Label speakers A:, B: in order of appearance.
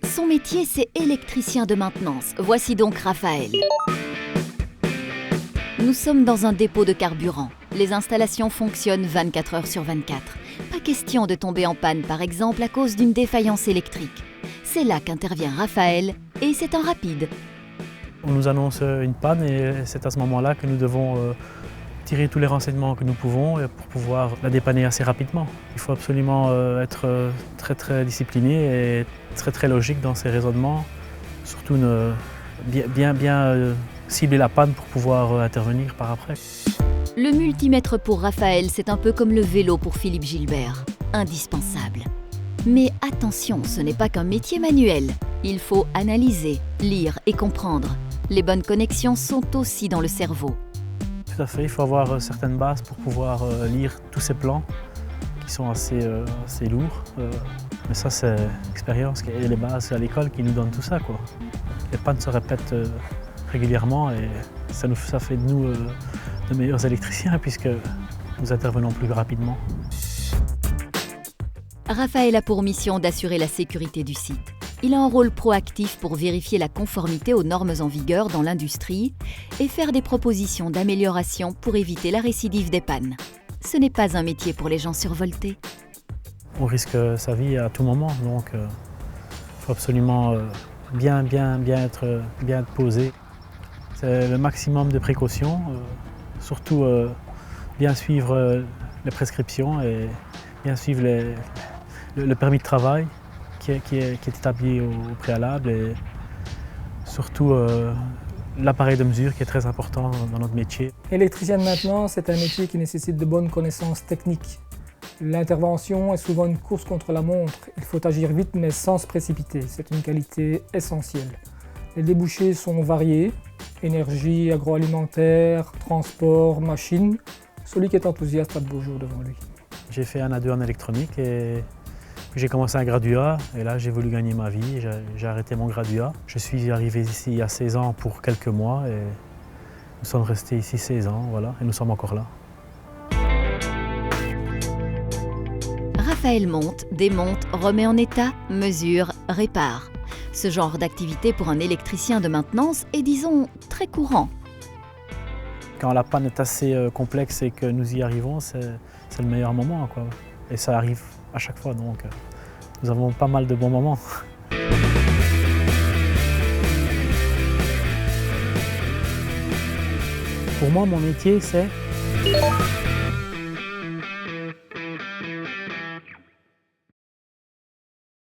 A: Son métier, c'est électricien de maintenance. Voici donc Raphaël. Nous sommes dans un dépôt de carburant. Les installations fonctionnent 24 heures sur 24. Pas question de tomber en panne, par exemple, à cause d'une défaillance électrique. C'est là qu'intervient Raphaël, et c'est en rapide.
B: On nous annonce une panne et c'est à ce moment-là que nous devons tirer tous les renseignements que nous pouvons pour pouvoir la dépanner assez rapidement. Il faut absolument être très discipliné et très logique dans ses raisonnements, surtout bien cibler la panne pour pouvoir intervenir par après.
A: Le multimètre pour Raphaël, c'est un peu comme le vélo pour Philippe Gilbert, indispensable. Mais attention, ce n'est pas qu'un métier manuel. Il faut analyser, lire et comprendre. Les bonnes connexions sont aussi dans le cerveau.
B: Tout à fait, il faut avoir certaines bases pour pouvoir lire tous ces plans qui sont assez lourds. Mais ça, c'est l'expérience et les bases à l'école qui nous donnent tout ça, quoi. Les pannes se répètent régulièrement et ça fait de nous de meilleurs électriciens puisque nous intervenons plus rapidement.
A: Raphaël a pour mission d'assurer la sécurité du site. Il a un rôle proactif pour vérifier la conformité aux normes en vigueur dans l'industrie et faire des propositions d'amélioration pour éviter la récidive des pannes. Ce n'est pas un métier pour les gens survoltés.
B: On risque sa vie à tout moment, donc il faut absolument bien être posé. C'est le maximum de précautions, surtout bien suivre les prescriptions et bien suivre le permis de travail qui est établi au préalable et surtout l'appareil de mesure qui est très important dans notre métier.
C: Électricien de maintenance, c'est un métier qui nécessite de bonnes connaissances techniques. L'intervention est souvent une course contre la montre. Il faut agir vite mais sans se précipiter. C'est une qualité essentielle. Les débouchés sont variés. Énergie, agroalimentaire, transport, machines. Celui qui est enthousiaste a de beaux jours devant lui.
B: J'ai fait un A2 en électronique et j'ai commencé un graduat et là j'ai voulu gagner ma vie. J'ai arrêté mon graduat. Je suis arrivé ici il y a 16 ans pour quelques mois et nous sommes restés ici 16 ans, voilà, et nous sommes encore là.
A: Raphaël monte, démonte, remet en état, mesure, répare. Ce genre d'activité pour un électricien de maintenance est, disons, très courant.
B: Quand la panne est assez complexe et que nous y arrivons, c'est le meilleur moment, quoi. Et ça arrive à chaque fois, donc nous avons pas mal de bons moments. Pour moi, mon métier, c'est